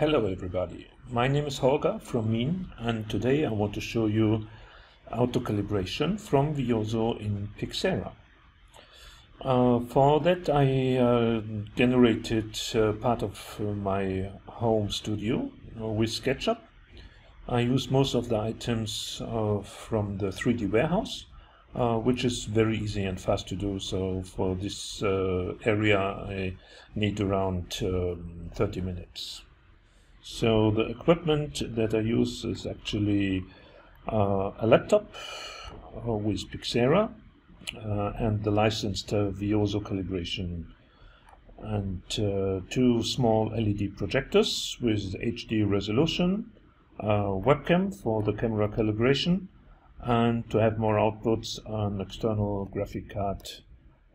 Hello everybody, my name is Holger from MEEN, and today I want to show you auto-calibration from VIOSO in PIXERA. For that I generated part of my home studio with SketchUp. I use most of the items from the 3D warehouse, which is very easy and fast to do. So for this area I need around 30 minutes. So the equipment that I use is actually a laptop with PIXERA and the licensed VIOSO calibration, and two small LED projectors with HD resolution, webcam for the camera calibration, and to have more outputs, an external graphic card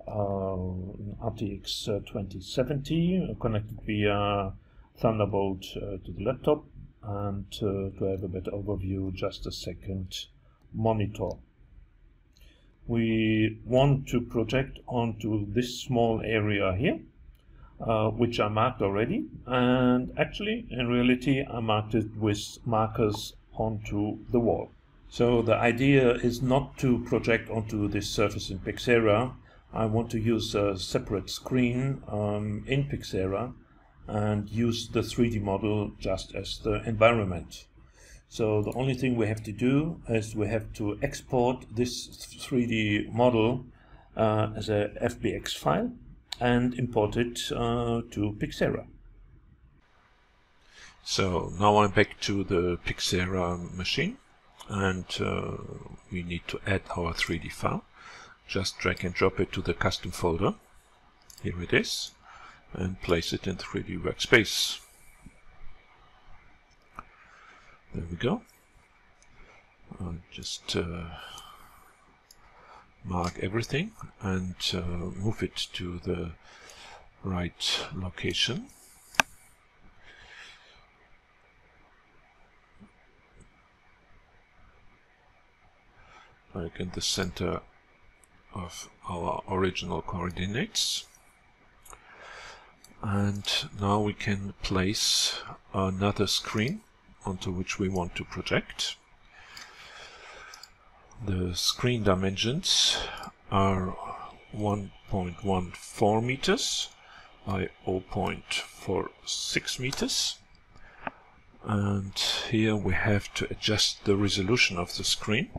RTX 2070 connected via Thunderbolt to the laptop, and to have a better overview, just a second monitor. We want to project onto this small area here, which I marked already, and actually in reality I marked it with markers onto the wall. So the idea is not to project onto this surface in PIXERA. I want to use a separate screen in PIXERA and use the 3D model just as the environment. So the only thing we have to do is we have to export this 3D model as a FBX file and import it to PIXERA. So now I'm back to the PIXERA machine, and we need to add our 3D file. Just drag and drop it to the custom folder. Here it is, and place it in 3D workspace. There we go. I'll just mark everything and move it to the right location. Like in the center of our original coordinates. And now we can place another screen onto which we want to project. The screen dimensions are 1.14 meters by 0.46 meters. And here we have to adjust the resolution of the screen.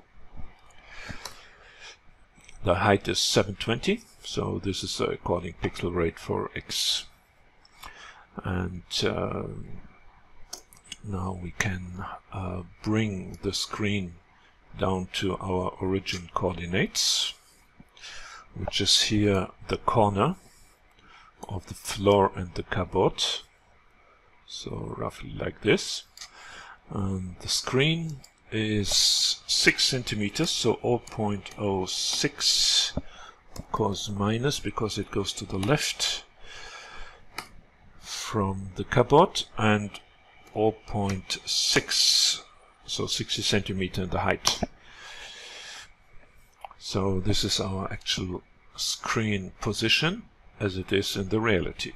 The height is 720, so this is according pixel rate for X. And now we can bring the screen down to our origin coordinates, which is here the corner of the floor and the cupboard, so roughly like this. And the screen is 6 centimeters, so 0.06, of course minus because it goes to the left from the cupboard, and 0.6, so 60 centimeter in the height. So this is our actual screen position as it is in the reality.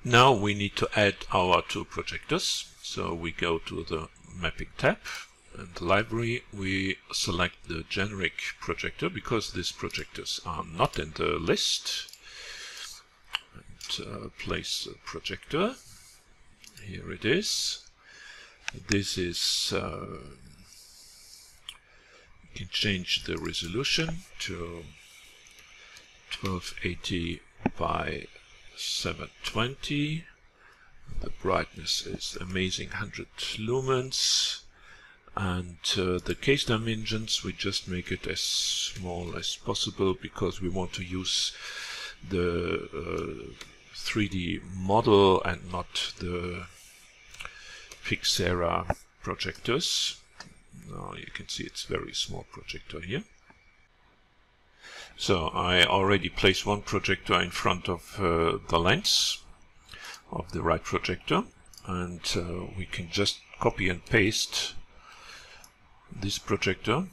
Now we need to add our two projectors. So we go to the mapping tab, and the library we select the generic projector because these projectors are not in the list. Place a projector. Here it is. This is you can change the resolution to 1280 by 720. The brightness is amazing, 100 lumens, and the case dimensions we just make it as small as possible because we want to use the 3D model and not the PIXERA projectors. Now you can see it's a very small projector here. So I already placed one projector in front of the lens of the right projector, and we can just copy and paste this projector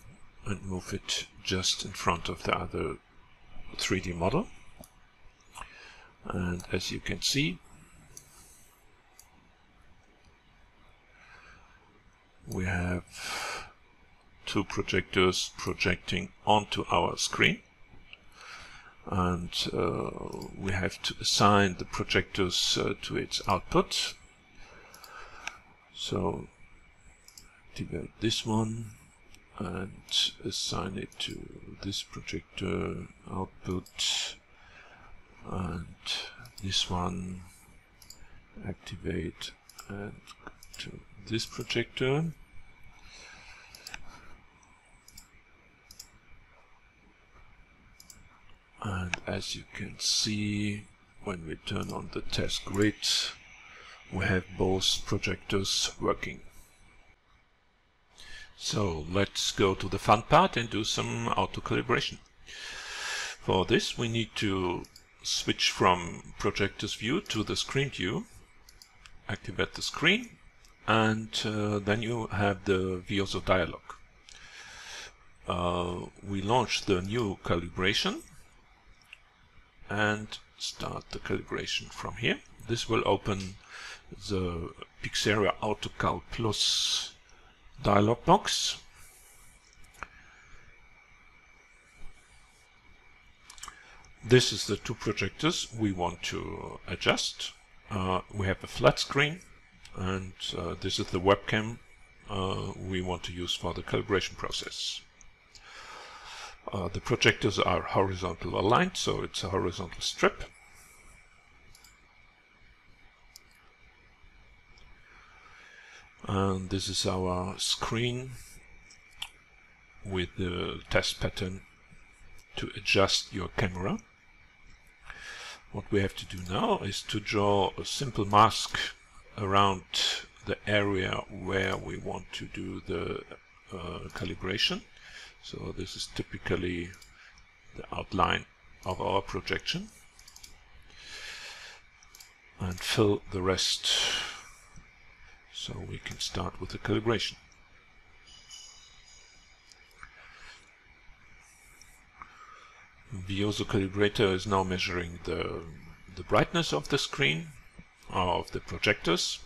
and move it just in front of the other 3D model. And as you can see, two projectors projecting onto our screen, and we have to assign the projectors to its output. So activate this one and assign it to this projector output, and this one activate and to this projector. And as you can see, when we turn on the test grid, we have both projectors working. So let's go to the fun part and do some auto-calibration. For this we need to switch from projector's view to the screen view, activate the screen, and then you have the VIOSO dialog. We launch the new calibration and start the calibration from here. This will open the PIXERA AutoCal Plus dialog box. This is the two projectors we want to adjust. We have a flat screen, and this is the webcam we want to use for the calibration process. The projectors are horizontal aligned, so it's a horizontal strip. And this is our screen with the test pattern to adjust your camera. What we have to do now is to draw a simple mask around the area where we want to do the calibration. So this is typically the outline of our projection, and fill the rest so we can start with the calibration. VIOSO calibrator is now measuring the brightness of the screen, of the projectors,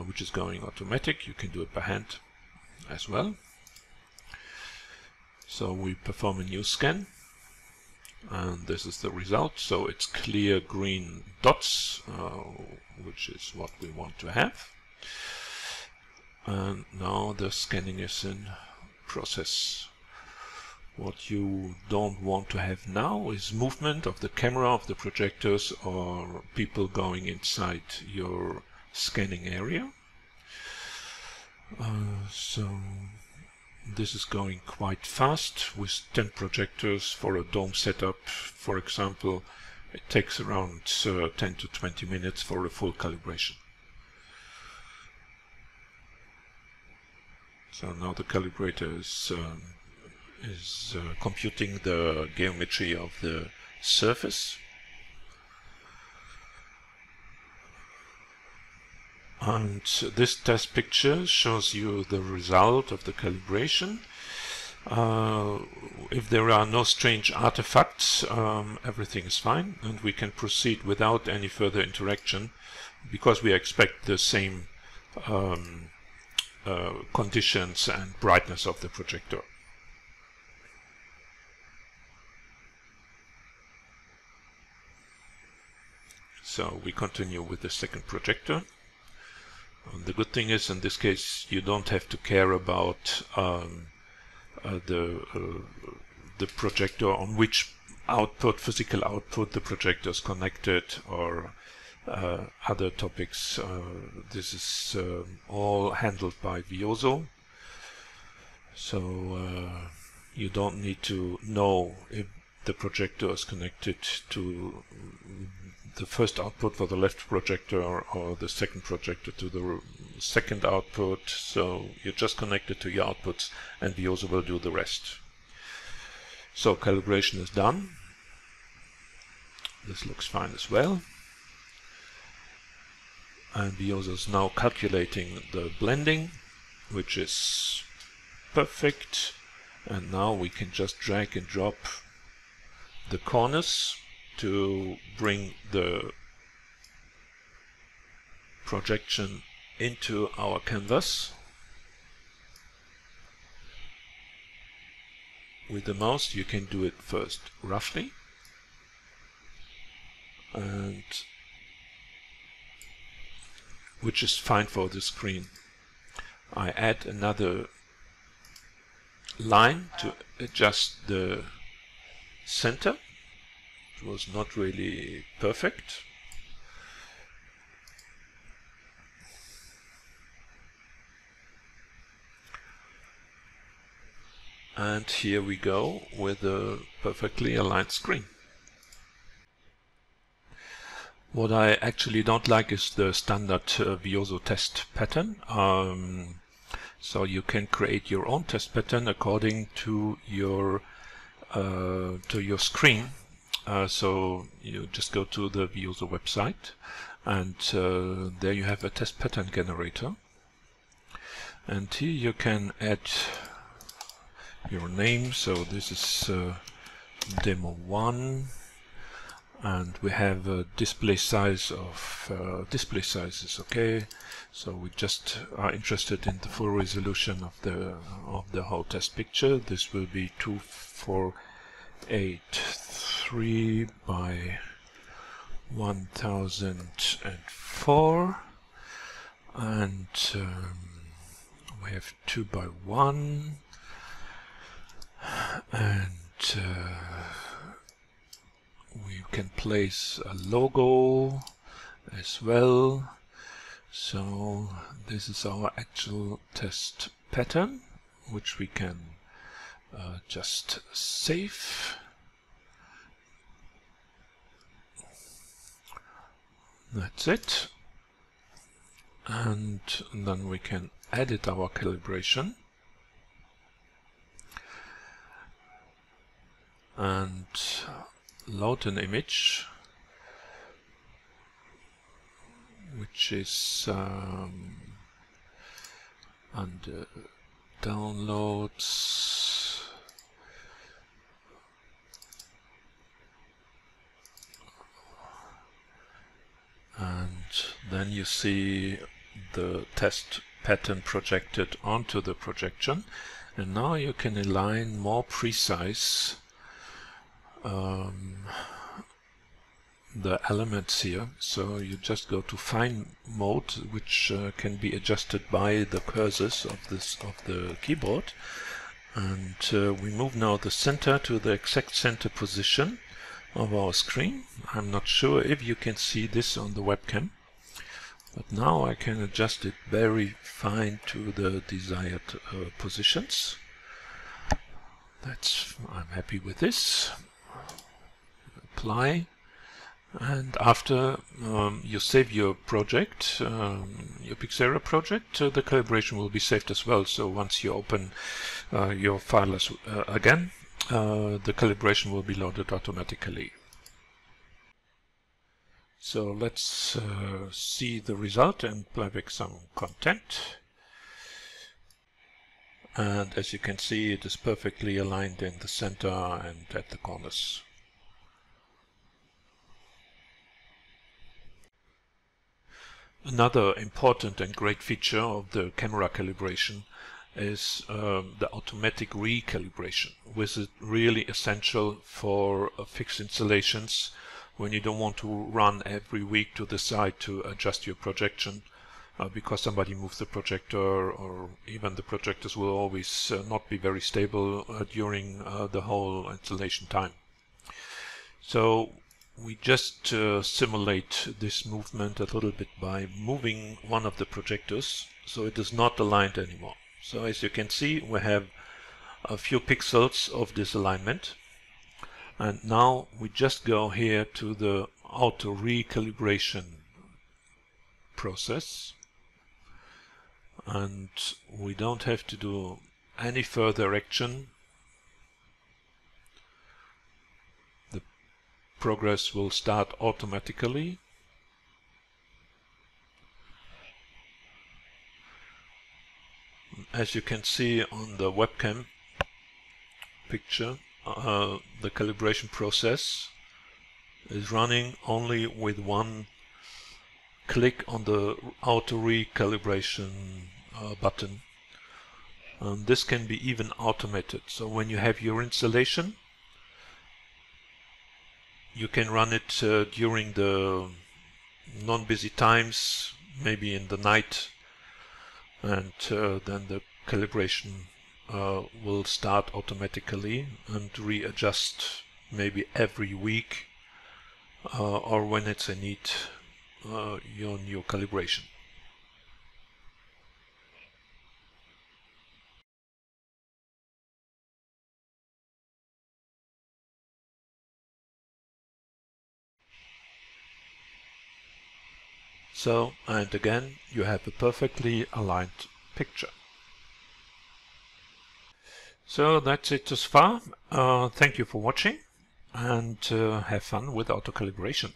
which is going automatic. You can do it by hand as well. So we perform a new scan, and this is the result. So it's clear green dots, which is what we want to have. And now the scanning is in process. What you don't want to have now is movement of the camera, of the projectors, or people going inside your scanning area. So this is going quite fast. With 10 projectors for a dome setup, for example, it takes around 10 to 20 minutes for a full calibration. So now the calibrator is computing the geometry of the surface. And this test picture shows you the result of the calibration. If there are no strange artifacts, everything is fine, and we can proceed without any further interaction, because we expect the same conditions and brightness of the projector. So we continue with the second projector. The good thing is, in this case, you don't have to care about the projector, on which output, physical output, the projector is connected, or other topics. This is all handled by VIOSO. So you don't need to know if the projector is connected to the first output for the left projector, or the second projector to the second output. So you're just connected to your outputs, and VIOSO will do the rest. So calibration is done. This looks fine as well. And VIOSO is now calculating the blending, which is perfect. And now we can just drag and drop the corners to bring the projection into our canvas. with the mouse, you can do it first roughly, and which is fine for the screen. I add another line to adjust the center. It was not really perfect. And here we go with a perfectly aligned screen. What I actually don't like is the standard VIOSO test pattern. So you can create your own test pattern according to your screen. So you just go to the VIOSO website, and there you have a test pattern generator. And here you can add your name. So this is demo 1, and we have a display size of display size is okay. So we just are interested in the full resolution of the whole test picture. This will be 2483 by 1004, and we have 2 by 1, and we can place a logo as well. So this is our actual test pattern, which we can just save. That's it. And then we can edit our calibration. And load an image, which is under downloads, and then you see the test pattern projected onto the projection, and now you can align more precise the elements here. So you just go to fine mode, which can be adjusted by the cursors of the keyboard, and we move now the center to the exact center position of our screen. I'm not sure if you can see this on the webcam, but now I can adjust it very fine to the desired positions. I'm happy with this. Apply, and after you save your project, your PIXERA project, the calibration will be saved as well. So once you open your file again, the calibration will be loaded automatically. So let's see the result and play back some content. And as you can see, it is perfectly aligned in the center and at the corners. Another important and great feature of the camera calibration is the automatic recalibration, which is really essential for fixed installations when you don't want to run every week to the site to adjust your projection because somebody moves the projector, or even the projectors will always not be very stable during the whole installation time. So we just simulate this movement a little bit by moving one of the projectors so it is not aligned anymore. So as you can see, we have a few pixels of this alignment, and now we just go here to the auto recalibration process, and we don't have to do any further action. Progress will start automatically. As you can see on the webcam picture, the calibration process is running only with one click on the auto recalibration button. This can be even automated. So when you have your installation, you can run it during the non-busy times, maybe in the night, and then the calibration will start automatically and readjust maybe every week or when it's a need your new calibration. So, and again, you have a perfectly aligned picture. So that's it thus far. Thank you for watching, and have fun with auto calibration.